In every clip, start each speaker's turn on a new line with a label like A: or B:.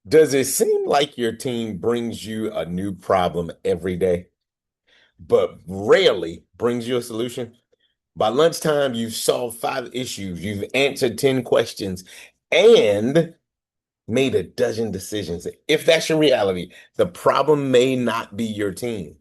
A: Does it seem like your team brings you a new problem every day, but rarely brings you a solution? By lunchtime, you've solved five issues, you've answered 10 questions, and made a dozen decisions. If that's your reality, the problem may not be your team.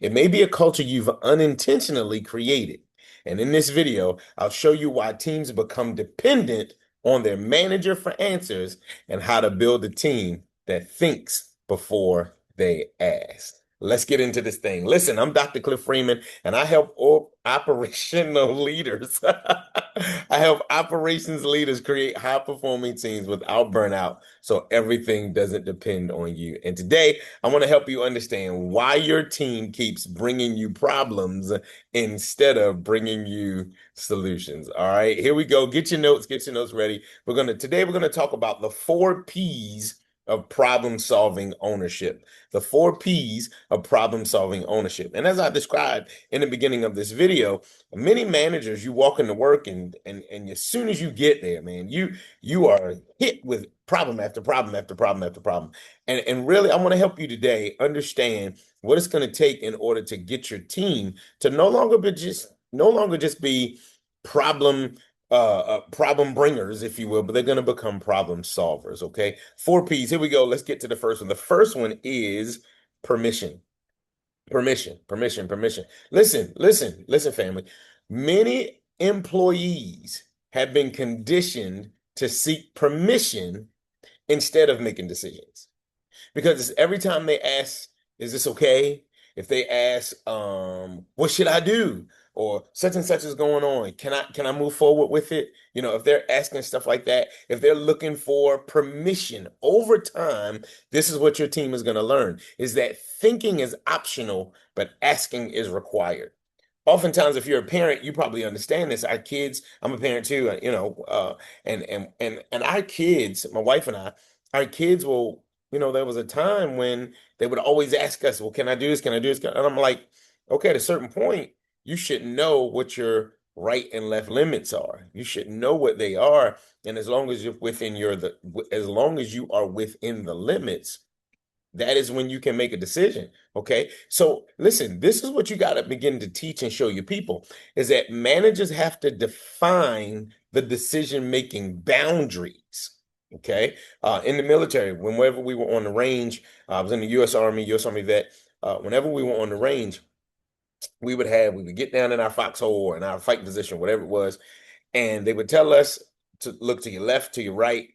A: It may be a culture you've unintentionally created. And in this video, I'll show you why teams become dependent on their manager for answers and how to build a team that thinks before they ask. Let's get into this thing. Listen, I'm Dr. Cliff Freeman, and I help operational leaders. I help operations leaders create high-performing teams without burnout, so everything doesn't depend on you. And today, I want to help you understand why your team keeps bringing you problems instead of bringing you solutions. All right, here we go. Get your notes ready. Today we're going to talk about the 4 P's of problem solving ownership. The 4 P's of problem solving ownership. And as I described in the beginning of this video, many managers, you walk into work and as soon as you get there, man, you are hit with problem after problem after problem after problem. And really, I want to help you today understand what it's going to take in order to get your team to no longer just be problem problem bringers, if you will, but they're going to become problem solvers. Okay, 4 P's. Here we go. Let's get to the first one. The first one is permission. Permission. Listen, family. Many employees have been conditioned to seek permission instead of making decisions. Because every time they ask, is this okay? If they ask, what should I do? Or such and such is going on. Can I move forward with it? You know, if they're asking stuff like that, if they're looking for permission over time, this is what your team is going to learn is that thinking is optional, but asking is required. Oftentimes, if you're a parent, you probably understand this. Our kids, I'm a parent too, and our kids, my wife and I, our kids will, there was a time when they would always ask us, well, can I do this? Can I do this? And I'm like, okay, at a certain point, you should know what your right and left limits are. You should know what they are. And as long as you're as long as you are within the limits, that is when you can make a decision. Okay. So listen, this is what you got to begin to teach and show your people is that managers have to define the decision-making boundaries. Okay. In the military, whenever we were on the range, I was in the U.S. Army vet. Whenever we were on the range, we would get down in our foxhole or in our fight position, whatever it was, and they would tell us to look to your left, to your right,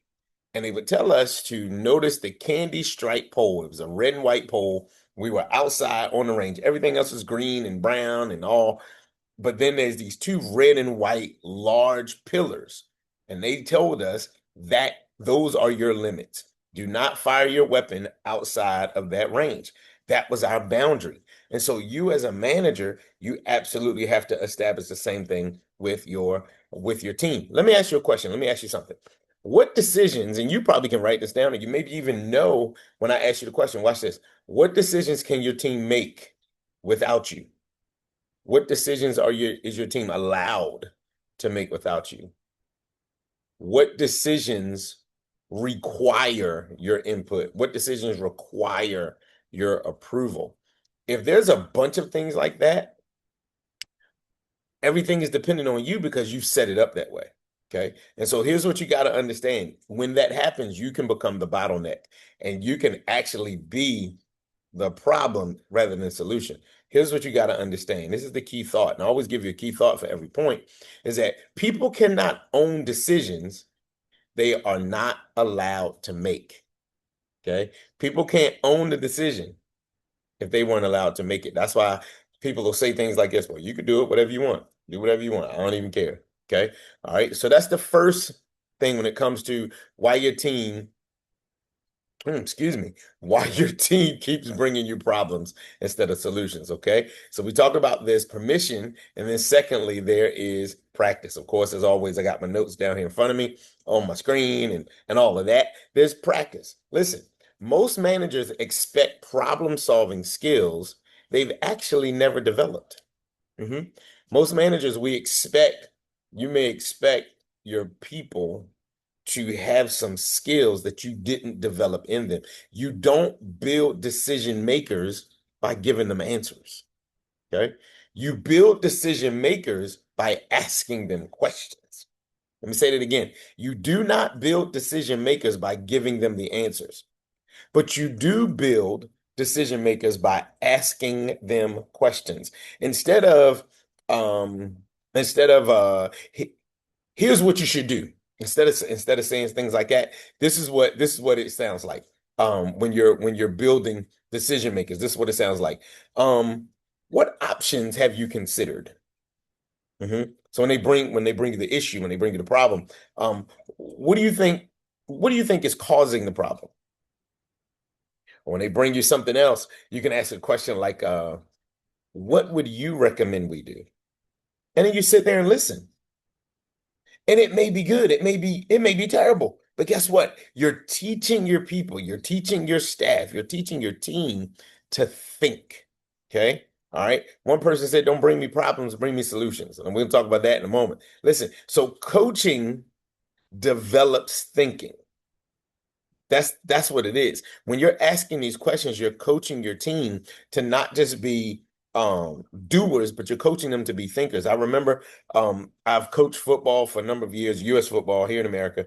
A: and they would tell us to notice the candy stripe pole. It was a red and white pole. We were outside on the range. Everything else was green and brown and all. But then there's these two red and white large pillars. And they told us that those are your limits. Do not fire your weapon outside of that range. That was our boundary. And so you as a manager, you absolutely have to establish the same thing with your team. Let me ask you a question. Let me ask you something. What decisions, and you probably can write this down, or you maybe even know when I ask you the question, watch this. What decisions can your team make without you? What decisions is your team allowed to make without you? What decisions require your input? What decisions require your approval? If there's a bunch of things like that, everything is dependent on you because you set it up that way. Okay. And so here's what you got to understand. When that happens, you can become the bottleneck and you can actually be the problem rather than solution. Here's what you got to understand. This is the key thought. And I always give you a key thought for every point is that people cannot own decisions they are not allowed to make. Okay. People can't own the decision if they weren't allowed to make it. That's why people will say things like this, well, you could do it, whatever you want. Do whatever you want. I don't even care. Okay. All right. So that's the first thing when it comes to why your team excuse me, why your team keeps bringing you problems instead of solutions. Okay. So we talked about this permission. And then secondly, there is practice. Of course, as always, I got my notes down here in front of me on my screen and all of that. There's practice. Listen, most managers expect problem solving skills they've actually never developed. Mhm. Most managers, you may expect your people to have some skills that you didn't develop in them. You don't build decision makers by giving them answers. Okay. You build decision makers by asking them questions. Let me say that again. You do not build decision makers by giving them the answers, but you do build decision makers by asking them questions instead of um instead of here's what you should do. Instead of saying things like that, this is what it sounds like. When you're building decision makers, this is what it sounds like. What options have you considered? So when they bring you the issue, when they bring you the problem, um, what do you think? What do you think is causing the problem? Or when they bring you something else, you can ask a question like, "What would you recommend we do?" And then you sit there and listen. And it may be good, it may be terrible. But guess what? You're teaching your people, you're teaching your staff, you're teaching your team to think. Okay? All right. One person said, "Don't bring me problems, bring me solutions." And we'll talk about that in a moment. Listen, so coaching develops thinking. That's what it is. When you're asking these questions, you're coaching your team to not just be doers, but you're coaching them to be thinkers. I remember I've coached football for a number of years, US football here in America,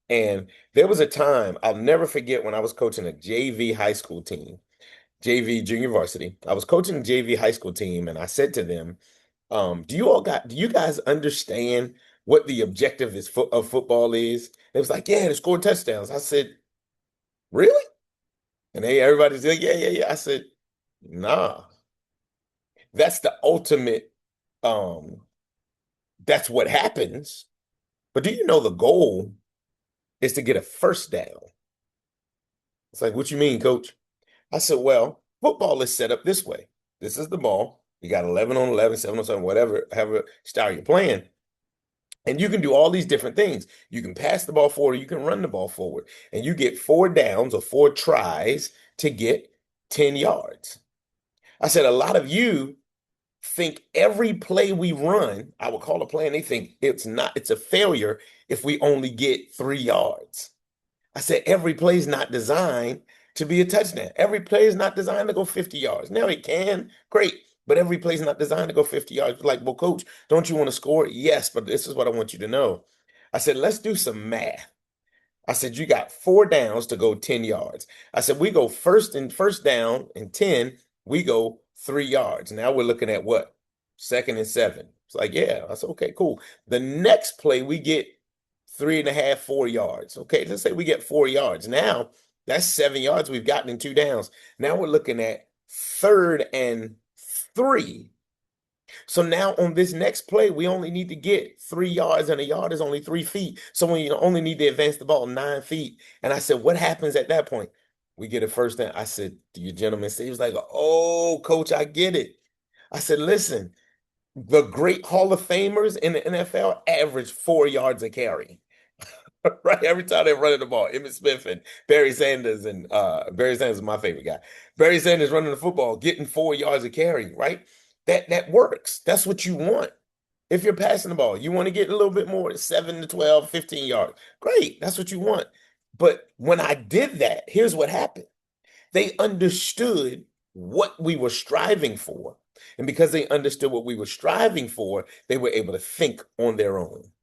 A: and there was a time I'll never forget when I was coaching a JV high school team, JV junior varsity. I was coaching a JV high school team, and I said to them, do you guys understand what the objective of football is?" It was like, "Yeah, to score touchdowns." I said, "Really?" And everybody's like, "Yeah, yeah, yeah." I said, "Nah, that's the ultimate, um, that's what happens. But do you know the goal is to get a first down?" It's like, "What you mean, coach?" I said, "Well, football is set up this way. This is the ball. You got 11 on 11, 7 on 7, whatever, however style you're playing. And you can do all these different things. You can pass the ball forward, you can run the ball forward, and you get 4 downs or 4 tries to get 10 yards." I said, "A lot of you think every play we run, I would call a play, and they think it's a failure if we only get 3 yards." I said, "Every play is not designed to be a touchdown. Every play is not designed to go 50 yards. Now it can, great, but every play is not designed to go 50 yards." Like, "Well, coach, don't you want to score?" "Yes, but this is what I want you to know." I said, "Let's do some math." I said, "You got 4 downs to go 10 yards." I said, "We go first down and 10, we go 3 yards. Now we're looking at what? Second and 7." It's like, "Yeah." I said, "Okay, cool." The next play, we get 3.5, 4 yards. Okay, let's say we get 4 yards. Now that's 7 yards we've gotten in 2 downs. Now we're looking at third and 3. So now on this next play, we only need to get 3 yards, and a yard is only 3 feet. So we only need to advance the ball 9 feet. And I said, "What happens at that point?" "We get a first down." I said, "Do you gentlemen see?" He was like, "Oh, coach, I get it." I said, "Listen, the great Hall of Famers in the NFL average 4 yards a carry." Right, every time they're running the ball. Emmitt Smith and Barry Sanders is my favorite guy. Barry Sanders running the football, getting 4 yards a carry, right? That works. That's what you want. If you're passing the ball, you want to get a little bit more, 7 to 12, 15 yards. Great, that's what you want. But when I did that, here's what happened. They understood what we were striving for. And because they understood what we were striving for, they were able to think on their own.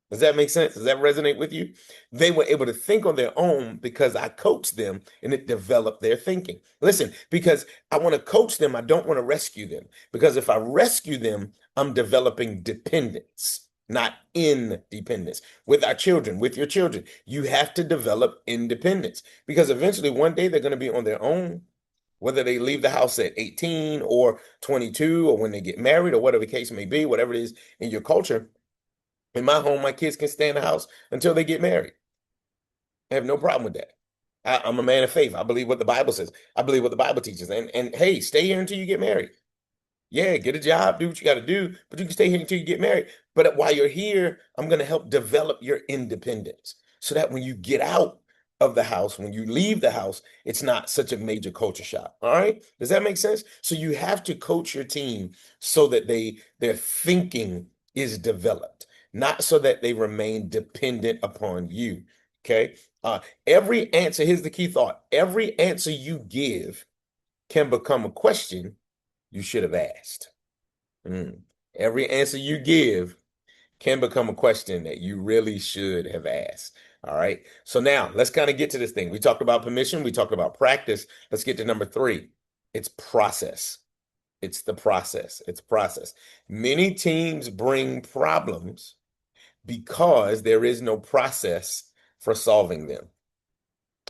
A: Does that make sense? Does that resonate with you? They were able to think on their own because I coached them and it developed their thinking. Listen, because I want to coach them, I don't want to rescue them. Because if I rescue them, I'm developing dependence, not independence. With our children, with your children, you have to develop independence because eventually one day they're going to be on their own, whether they leave the house at 18 or 22 or when they get married or whatever the case may be, whatever it is in your culture. In my home, my kids can stay in the house until they get married. I have no problem with that. I'm a man of faith. I believe what the Bible says. I believe what the Bible teaches. And hey, stay here until you get married. Yeah, get a job, do what you got to do, but you can stay here until you get married. But while you're here, I'm going to help develop your independence so that when you get out of the house, when you leave the house, it's not such a major culture shock. All right? Does that make sense? So you have to coach your team so that their thinking is developed. not so that they remain dependent upon you. Okay. Every answer, here's the key thought. Every answer you give can become a question you should have asked. Mm. Every answer you give can become a question that you really should have asked. All right. So now let's kind of get to this thing. We talked about permission, we talked about practice. Let's get to number three. It's process. It's the process. It's process. Many teams bring problems because there is no process for solving them.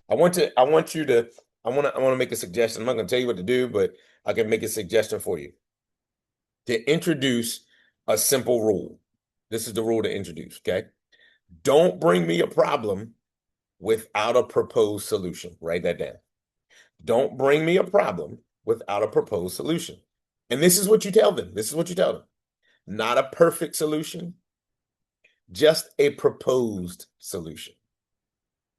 A: I want you to, I want to make a suggestion. I'm not going to tell you what to do, but I can make a suggestion for you to introduce a simple rule. This is the rule to introduce, okay? Don't bring me a problem without a proposed solution. Write that down. Don't bring me a problem without a proposed solution. And this is what you tell them. This is what you tell them. Not a perfect solution, just a proposed solution.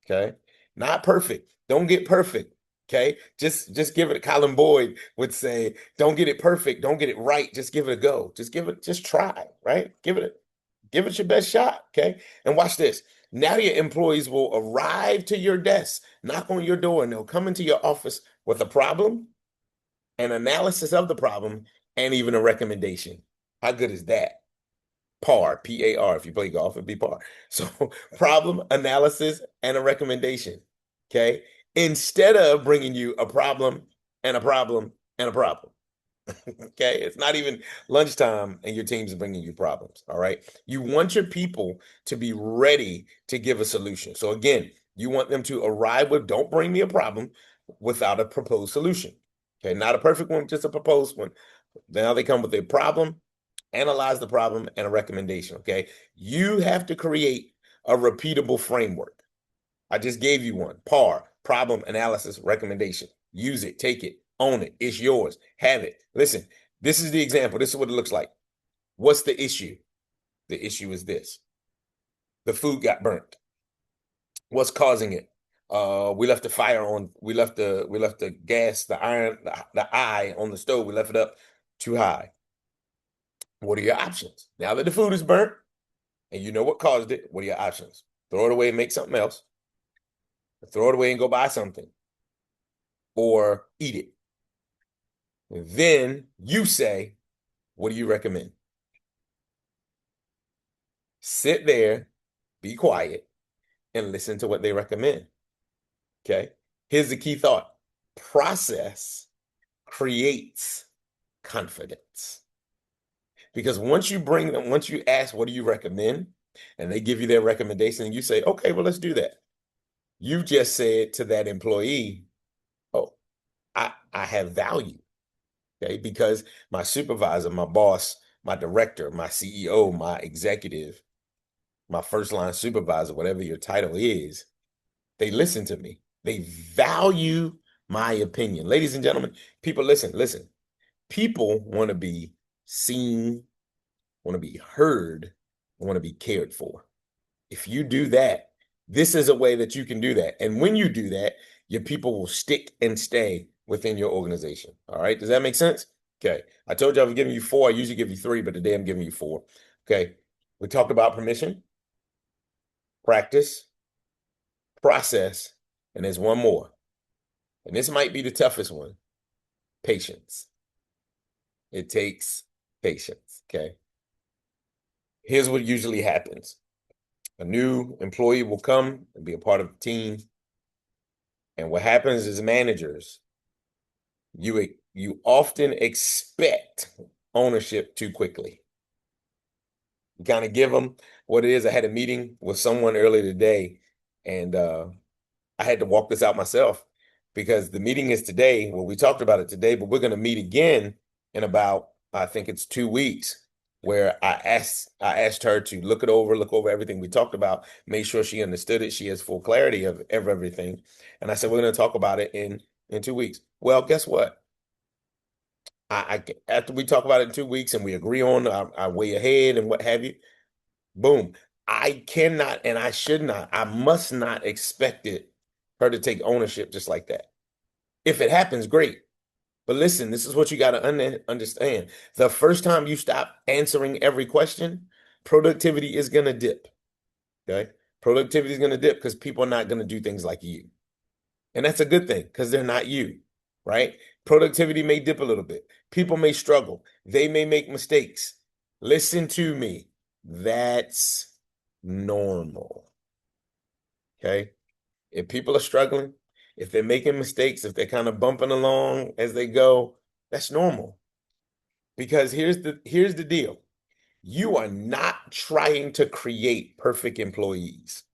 A: Okay? Not perfect. Don't get perfect. Okay? Just give it. Colin Boyd would say, don't get it perfect, don't get it right. Just give it a go. Just try, right? Give it your best shot. Okay. And watch this. Now your employees will arrive to your desk, knock on your door, and they'll come into your office with a problem, an analysis of the problem, and even a recommendation. How good is that? PAR, P-A-R. If you play golf, it'd be par. So problem, analysis, and a recommendation. Okay. Instead of bringing you a problem and a problem and a problem. Okay. It's not even lunchtime and your team's bringing you problems. All right. You want your people to be ready to give a solution. So again, you want them to arrive with, don't bring me a problem without a proposed solution. Okay. Not a perfect one, just a proposed one. Now they come with a problem, analyze the problem, and a recommendation. Okay. You have to create a repeatable framework. I just gave you one. PAR, problem, analysis, recommendation. Use it, take it, own it. It's yours. Have it. Listen, this is the example. This is what it looks like. What's the issue? The issue is this. The food got burnt. What's causing it? We left the fire on, we left the gas, the iron, the eye on the stove. We left it up too high. What are your options? Now that the food is burnt and you know what caused it, what are your options? Throw it away and make something else. Throw it away and go buy something. Or eat it. And then you say, what do you recommend? Sit there, be quiet, and listen to what they recommend. Okay. Here's the key thought. Process creates confidence. Because once you bring them, once you ask, what do you recommend? And they give you their recommendation, and you say, okay, well, let's do that. You just said to that employee, oh, I have value. Okay. Because my supervisor, my boss, my director, my CEO, my executive, my first line supervisor, whatever your title is, they listen to me. They value my opinion. Ladies and gentlemen, people, listen. People want to be seen, want to be heard, want to be cared for. If you do that, this is a way that you can do that. And when you do that, your people will stick and stay within your organization. All right. Does that make sense? Okay. I told you I was giving you four. I usually give you three, but today I'm giving you four. Okay. We talked about permission, practice, process, and there's one more. And this might be the toughest one. Patience. It takes patience. Okay. Here's what usually happens. A new employee will come and be a part of the team. And what happens is managers, you often expect ownership too quickly. You kind of give them what it is. I had a meeting with someone earlier today, and I had to walk this out myself because the meeting is today. Well, we talked about it today, but we're going to meet again in about, I think it's 2 weeks, where I asked her to look over everything we talked about, make sure she understood it. She has full clarity of everything. And I said, we're going to talk about it in 2 weeks. Well, guess what? After we talk about it in 2 weeks and we agree on our way ahead and what have you, boom. I cannot and I should not, I must not expect her to take ownership just like that. If it happens, great. But listen, this is what you got to understand. The first time you stop answering every question, productivity is going to dip. Okay. Productivity is going to dip because people are not going to do things like you. And that's a good thing because they're not you, right? Productivity may dip a little bit. People may struggle. They may make mistakes. Listen to me. That's normal. Okay. If people are struggling, if they're making mistakes, if they're kind of bumping along as they go, that's normal. Because here's the deal. You are not trying to create perfect employees.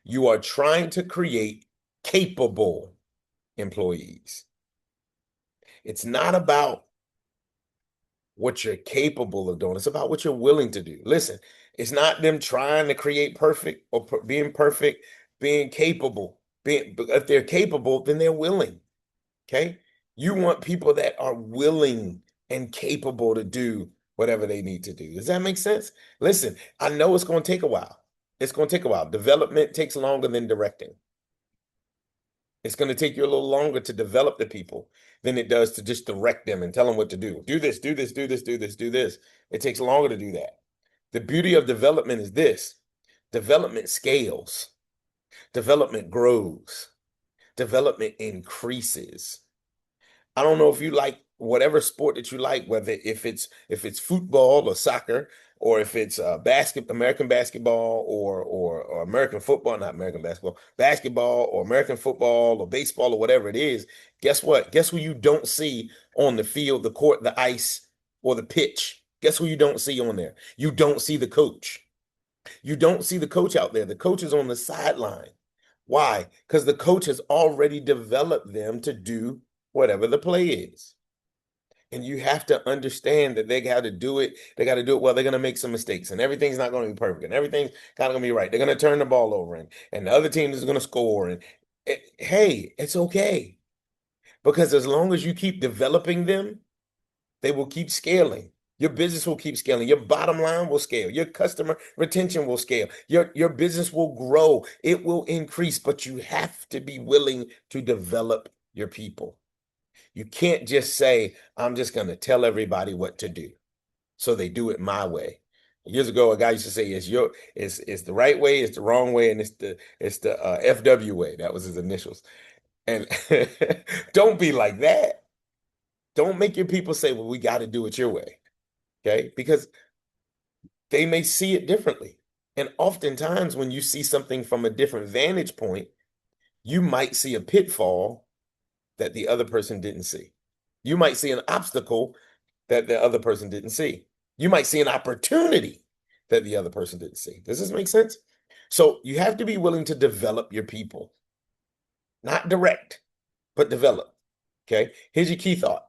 A: You are trying to create capable employees. It's not about what you're capable of doing. It's about what you're willing to do. Listen, it's not them trying to create perfect or being perfect, being capable. If they're capable, then they're willing. Okay. You want people that are willing and capable to do whatever they need to do. Does that make sense? Listen, I know it's going to take a while. It's going to take a while. Development takes longer than directing. It's going to take you a little longer to develop the people than it does to just direct them and tell them what to do. Do this, do this, do this, do this, do this. It takes longer to do that. The beauty of development is this: development scales, development grows, development increases. I don't know if you like whatever sport that you like, whether if it's football or soccer, or if it's American basketball or American football, not American basketball, basketball or American football or baseball or whatever it is. Guess what? Guess who you don't see on the field, the court, the ice, or the pitch? Guess who you don't see on there? You don't see the coach. You don't see the coach out there. The coach is on the sideline. Why? Because the coach has already developed them to do whatever the play is. And you have to understand that they got to do it. They got to do it well. They're going to make some mistakes, and everything's not going to be perfect, and everything's kind of going to be right. They're going to turn the ball over, and the other team is going to score. And hey, it's okay. Because as long as you keep developing them, they will keep scaling. Your business will keep scaling. Your bottom line will scale. Your customer retention will scale. Your business will grow. It will increase, but you have to be willing to develop your people. You can't just say, I'm just going to tell everybody what to do, so they do it my way. Years ago, a guy used to say, it's the right way, it's the wrong way, and it's the FW way. That was his initials. And don't be like that. Don't make your people say, well, we got to do it your way. Okay? Because they may see it differently. And oftentimes, when you see something from a different vantage point, you might see a pitfall that the other person didn't see. You might see an obstacle that the other person didn't see. You might see an opportunity that the other person didn't see. Does this make sense? So you have to be willing to develop your people, not direct, but develop. Okay. Here's your key thought.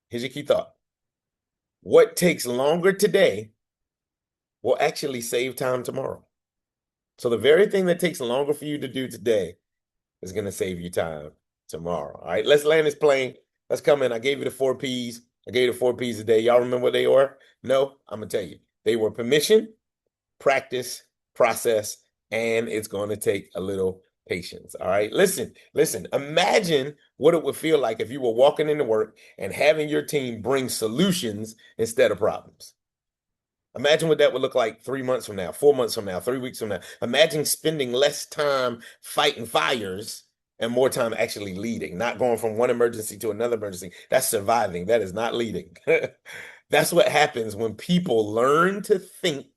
A: Here's your key thought. What takes longer today will actually save time tomorrow. So the very thing that takes longer for you to do today is going to save you time tomorrow. All right, let's land this plane. Let's come in. I gave you the 4 P's. I gave you the 4 P's today. Y'all remember what they were? No, I'm going to tell you. They were permission, practice, process, and it's going to take a little patience. All right, listen. Imagine what it would feel like if you were walking into work and having your team bring solutions instead of problems. Imagine what that would look like 3 months from now, 4 months from now, 3 weeks from now. Imagine spending less time fighting fires and more time actually leading, not going from one emergency to another emergency. That's surviving. That is not leading. That's what happens when people learn to think,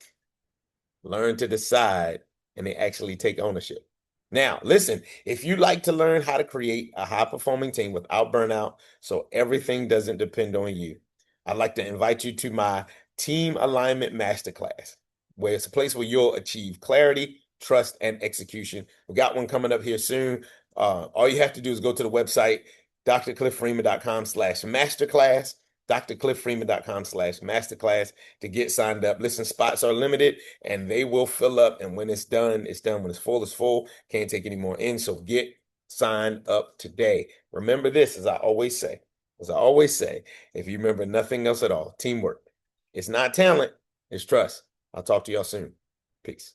A: learn to decide, and they actually take ownership. Now, listen, if you'd like to learn how to create a high-performing team without burnout, so everything doesn't depend on you, I'd like to invite you to my Team Alignment Masterclass, where it's a place where you'll achieve clarity, trust, and execution. We got one coming up here soon. All you have to do is go to the website, drcliffreeman.com/masterclass, drcliffreeman.com/masterclass to get signed up. Listen, spots are limited and they will fill up. And when it's done, it's done. When it's full, it's full. Can't take any more in. So get signed up today. Remember this, as I always say, if you remember nothing else at all, teamwork. It's not talent, it's trust. I'll talk to y'all soon. Peace.